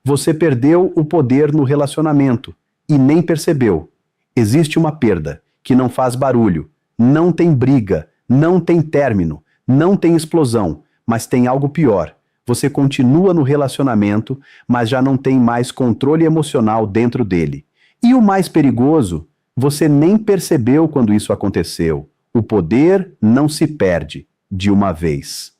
Você perdeu o poder no relacionamento e nem percebeu. Existe uma perda que não faz barulho, não tem briga, não tem término, não tem explosão, mas tem algo pior. Você continua no relacionamento, mas já não tem mais controle emocional dentro dele. E o mais perigoso, você nem percebeu quando isso aconteceu. O poder não se perde de uma vez.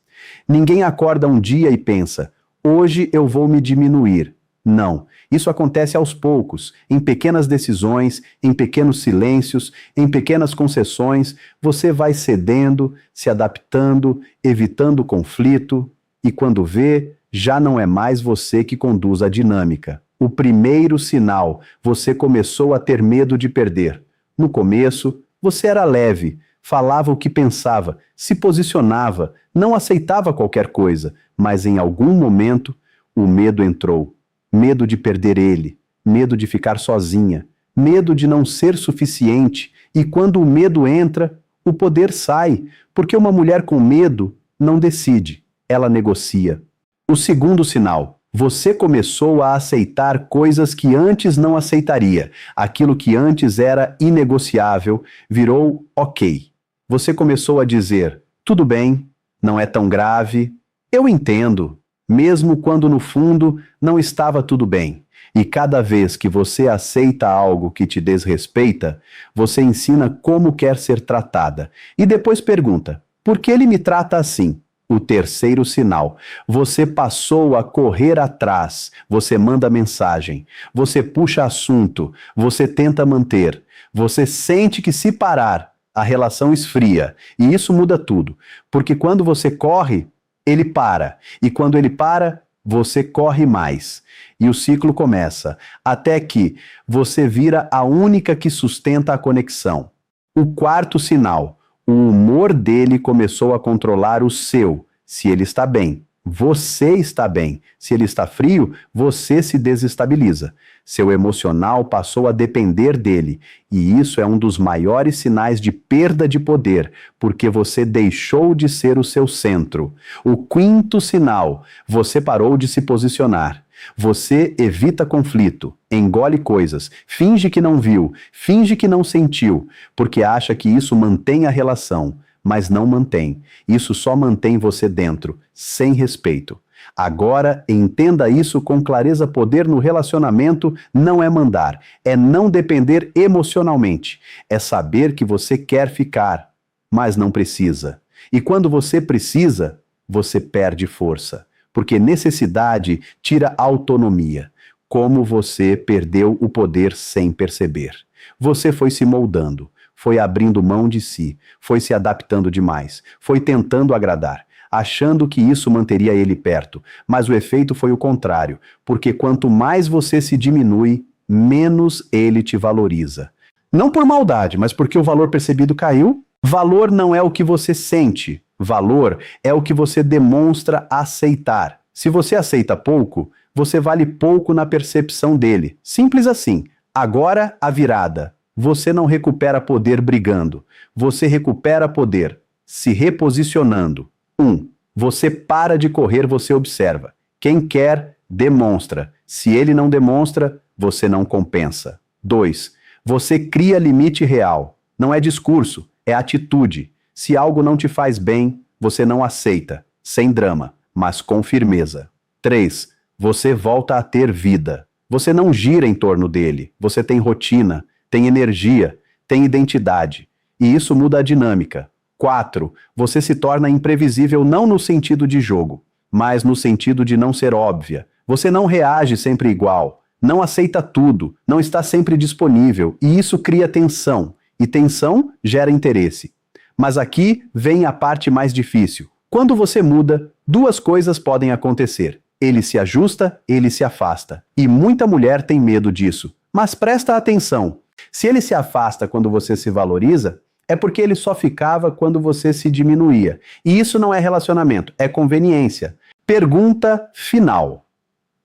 Ninguém acorda um dia e pensa, hoje eu vou me diminuir. Não, isso acontece aos poucos, em pequenas decisões, em pequenos silêncios, em pequenas concessões, você vai cedendo, se adaptando, evitando conflito, e quando vê, já não é mais você que conduz a dinâmica. O primeiro sinal, você começou a ter medo de perder. No começo, você era leve, falava o que pensava, se posicionava, não aceitava qualquer coisa, mas em algum momento, o medo entrou. Medo de perder ele, medo de ficar sozinha, medo de não ser suficiente, e quando o medo entra, o poder sai, porque uma mulher com medo não decide, ela negocia. O segundo sinal, você começou a aceitar coisas que antes não aceitaria, aquilo que antes era inegociável virou ok. Você começou a dizer, tudo bem, não é tão grave, eu entendo. Mesmo quando no fundo não estava tudo bem. E cada vez que você aceita algo que te desrespeita, você ensina como quer ser tratada. E depois pergunta, por que ele me trata assim? O terceiro sinal, você passou a correr atrás, você manda mensagem, você puxa assunto, você tenta manter, você sente que se parar, a relação esfria. E isso muda tudo, porque quando você corre, ele para, e quando ele para, você corre mais. E o ciclo começa, até que você vira a única que sustenta a conexão. O quarto sinal, o humor dele começou a controlar o seu. Se ele está bem, você está bem. Se ele está frio, você se desestabiliza. Seu emocional passou a depender dele, e isso é um dos maiores sinais de perda de poder, porque você deixou de ser o seu centro. O quinto sinal, você parou de se posicionar. Você evita conflito, engole coisas, finge que não viu, finge que não sentiu, porque acha que isso mantém a relação, mas não mantém. Isso só mantém você dentro, sem respeito. Agora, entenda isso com clareza. Poder no relacionamento não é mandar, é não depender emocionalmente. É saber que você quer ficar, mas não precisa. E quando você precisa, você perde força, porque necessidade tira autonomia. Como você perdeu o poder sem perceber. Você foi se moldando, foi abrindo mão de si, foi se adaptando demais, foi tentando agradar, achando que isso manteria ele perto, mas o efeito foi o contrário, porque quanto mais você se diminui, menos ele te valoriza. Não por maldade, mas porque o valor percebido caiu. Valor não é o que você sente, valor é o que você demonstra aceitar. Se você aceita pouco, você vale pouco na percepção dele. Simples assim. Agora a virada. Você não recupera poder brigando, você recupera poder se reposicionando. 1. Você para de correr, você observa. Quem quer, demonstra. Se ele não demonstra, você não compensa. 2. Você cria limite real. Não é discurso, é atitude. Se algo não te faz bem, você não aceita, sem drama, mas com firmeza. 3. Você volta a ter vida. Você não gira em torno dele, você tem rotina, tem energia, tem identidade. E isso muda a dinâmica. 4. Você se torna imprevisível não no sentido de jogo, mas no sentido de não ser óbvia. Você não reage sempre igual, não aceita tudo, não está sempre disponível, e isso cria tensão. E tensão gera interesse. Mas aqui vem a parte mais difícil. Quando você muda, duas coisas podem acontecer. Ele se ajusta, ele se afasta. E muita mulher tem medo disso. Mas presta atenção. Se ele se afasta quando você se valoriza, é porque ele só ficava quando você se diminuía. E isso não é relacionamento, é conveniência. Pergunta final.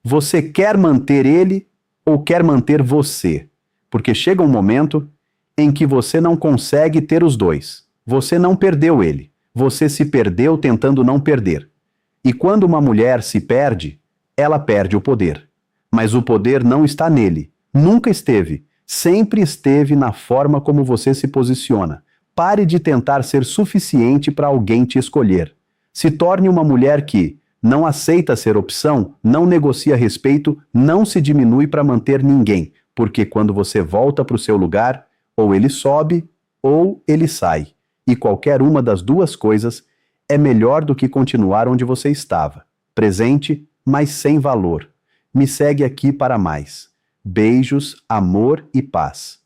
Você quer manter ele ou quer manter você? Porque chega um momento em que você não consegue ter os dois. Você não perdeu ele. Você se perdeu tentando não perder. E quando uma mulher se perde, ela perde o poder. Mas o poder não está nele. Nunca esteve. Sempre esteve na forma como você se posiciona. Pare de tentar ser suficiente para alguém te escolher. Se torne uma mulher que não aceita ser opção, não negocia respeito, não se diminui para manter ninguém, porque quando você volta para o seu lugar, ou ele sobe ou ele sai. E qualquer uma das duas coisas é melhor do que continuar onde você estava, presente, mas sem valor. Me segue aqui para mais. Beijos, amor e paz.